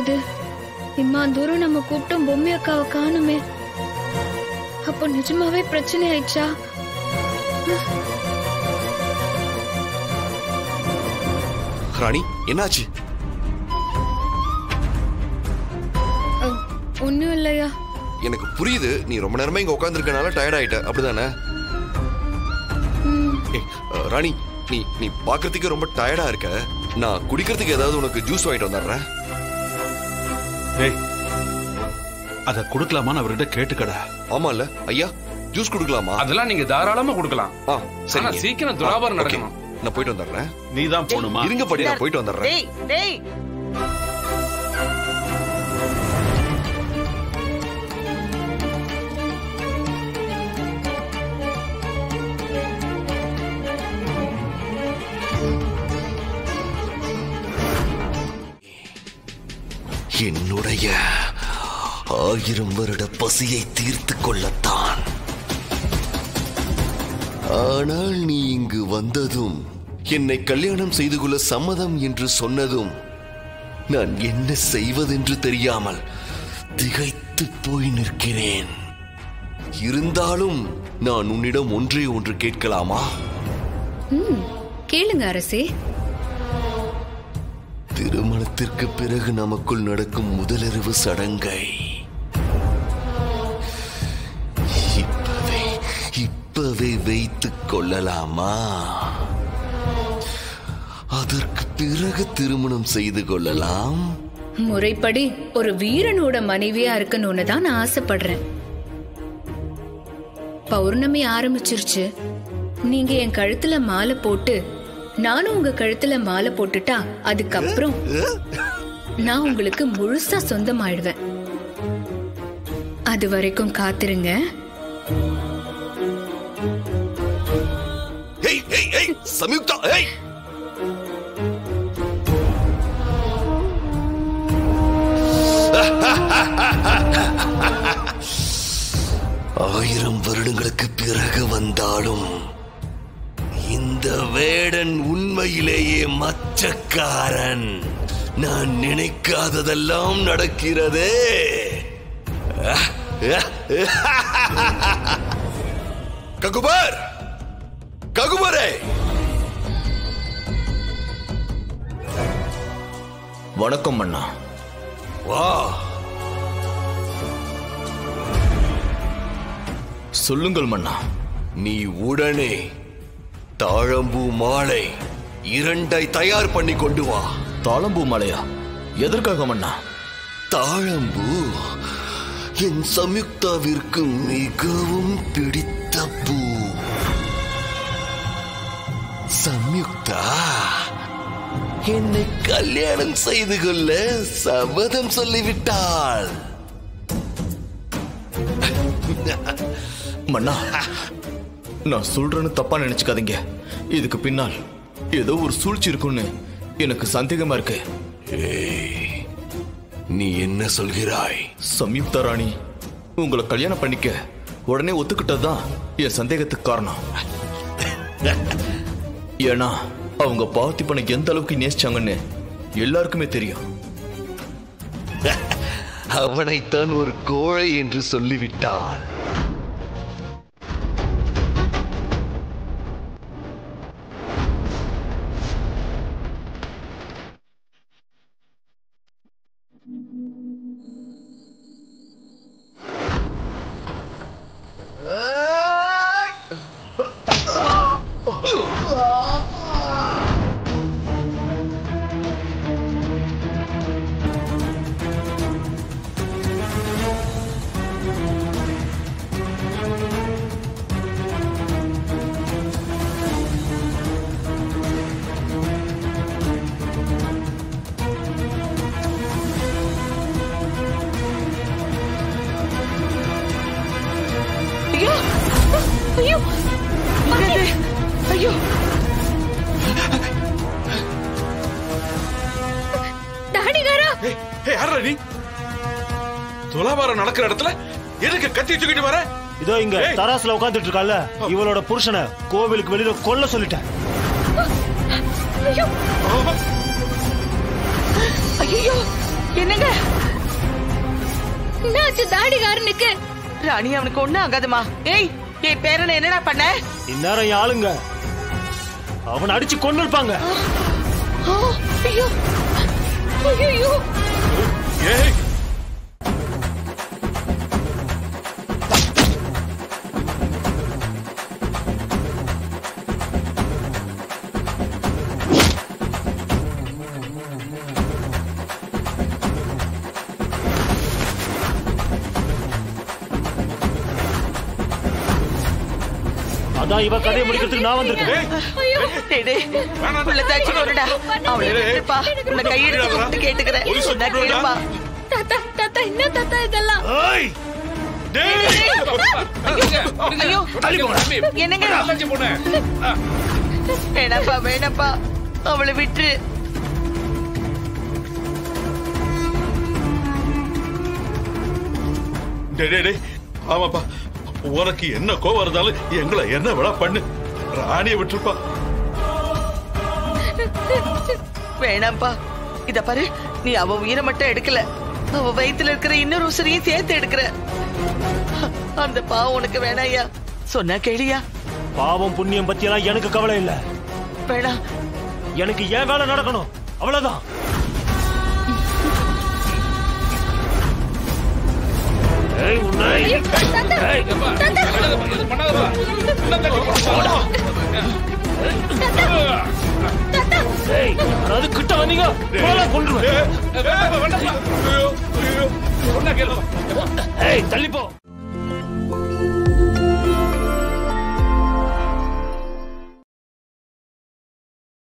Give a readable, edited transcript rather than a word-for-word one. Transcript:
இது? இம்மா தூரம் நம்ம கூப்பிட்டோம் பொம்மை அக்காவை காணுமே. அப்போ நிஜமாவே பிரச்சனை ஆயிடுச்சா? ராணி என்னாச்சு? ஒண்ணும் இல்லையா. எனக்கு புரியுது, நீ ரொம்ப நேரமா இங்க உட்கார்ந்துருக்கனால டயர்ட் ஆயிட்ட, அப்படிதானே? ராணி, நீ பாக்குறதுக்கு ரொம்ப டயர்டா இருக்க. நான் குடிக்கிறதுக்கு ஏதாவது உனக்கு ஜூஸ் வாங்கிட்டு வந்துடுறேன். அத குடுக்கலாமான்னு அவர்கிட்ட கேட்டுக்கடா. ஆமா இல்ல ஐயா, ஜூஸ் குடுக்கலாமா? அதெல்லாம் நீங்க தாராளமா குடுக்கலாம். சரி, சீக்கிரம் துலாபாரம் நடக்கணும். நான் போயிட்டு வந்துடுறேன். நீ தான் போணுமா? இருங்க படி, நான் போயிட்டு வந்துடுறேன். என்னுடைய 1000 வருட பசியை தீர்த்து கொள்ளத்தான். ஆனால் நீ இங்கு வந்ததும், என்னை கல்யாணம் செய்து கொள்ள சம்மதம் என்று சொன்னதும், நான் என்ன செய்வதென்று தெரியாமல் திகைத்து போய் நிற்கிறேன். இருந்தாலும் நான் உன்னிடம் ஒன்றே ஒன்று கேட்கலாமா? கேளுங்க அரசே. திருமணத்திற்கு பிறகு நமக்குள் நடக்கும் முதலிரவு சடங்கை இப்பவே வைத்துக் கொள்ளலாமா? அதற்கு பிறகு திருமணம் செய்து கொள்ளலாம். முறைப்படி ஒரு வீரனோட மனைவியா இருக்கணும்னு தான் நான் ஆசைப்படுறேன். பௌர்ணமி ஆரம்பிச்சிருச்சு. நீங்க என் கழுத்துல மாலை போட்டு நானும் உங்க கழுத்துல மாலை போட்டுட்டா அதுக்கப்புறம் நான் உங்களுக்கு முழுசா சொந்தமாயிடுவேன். அது வரைக்கும் காத்திருங்க. சம்யுக்தா, 1000 வருடங்களுக்கு பிறகு வந்தாலும் இந்த வேடன் உண்மையிலேயே மச்சக்காரன். நான் நினைக்காததெல்லாம் நடக்கிறதே. ககுபர், ககுபரே! வணக்கம் மன்னா. வா. சொல்லுங்கள் மன்னா. நீ உடனே தாழம்பூ மாலை 2 தயார் பண்ணி கொண்டு வா. தாழம்பூ மாலையா? எதற்காக மன்னா? தாழம்பூ என் சம்யுக்தாவிற்கு மிகவும் பிடித்த பூ. சம்யுக்தா என்னை கல்யாணம் செய்து கொள்ள சபதம் சொல்லிவிட்டாள். மன்னா, நான் சொல்றேன்னு தப்பா நினைச்சுக்காதீங்க. இதுக்கு பின்னால் ஏதோ ஒரு சூழ்ச்சி இருக்குன்னு எனக்கு சந்தேகமா இருக்கு. நீ என்ன சொல்கிறாய்? சம்யுக்தா ராணி உங்களை கல்யாணம் பண்ணிக்க உடனே ஒத்துக்கிட்டதுதான் என் சந்தேகத்துக்கு காரணம். ஏன்னா அவங்க பார்த்திபனை எந்த அளவுக்கு நேசிச்சாங்கன்னு எல்லாருக்குமே தெரியும். அவனைத்தான் ஒரு கோழை என்று சொல்லிவிட்டான். ஐயோ ஐயோ டாடிகாரா யாரா நீ? துலாபாரம் நடக்கிற இடத்துல எதுக்கு கத்தி தூக்கிட்டு வர? இதோ இங்க தராசுல உட்கார்ந்துட்டு இருக்கால இவளோட புருஷனை கோவிலுக்கு வெளியில கொல்ல சொல்லிட்டேன். ஐயோ ஐயோ என்னங்க என்னாச்சு தாடிகாரனுக்கு? ராணி அவனுக்கு ஒண்ணு ஆகாதுமா. ஏய் என் பேரனை என்னடா பண்ண? இந்நேரம் என் ஆளுங்க அவனை அடிச்சு கொண்டு இருப்பாங்க. ஐயோ ஐயோ ஏய் அதான் இவ கதையை முடிக்கிறதுக்கு நான் வந்திருக்கேன். உள்ள தாச்சி கொண்டுடா. அவளை விட்டுப்பா. உன்னை கையெடுத்து கூப்பிட்டு கேட்டுக்கிறேன். சொன்னா கேளுப்பா. தாத்தா தாத்தா என்ன தாத்தா இதெல்லாம்? ஐயோ என்னங்க? வேணாப்பா வேணாப்பா அவளை விட்டு. ஆமாப்பா, உனக்கு என்ன கோவம் இருந்தாலும் எங்களை என்ன விட பண்ணு. ராணியை விட்டுருப்பா. வேணாம்பா. இத பாரு, நீ அவ உயிரை மட்டும் எடுக்கல, அவ வயித்துல இருக்கிற இன்னொரு உசிரையும் சேர்த்து எடுக்கிற. அந்த பாவம் உனக்கு வேணாயா? சொன்னா கேளியா? பாவம் புண்ணியம் பத்தி எல்லாம் எனக்கு கவலை இல்ல. வேணா, எனக்கு ஏன் வேலை நடக்கணும் அவ்வளவுதான். கிட்ட வந்தீங்க கொள்ளுவேன். தள்ளிப்போ.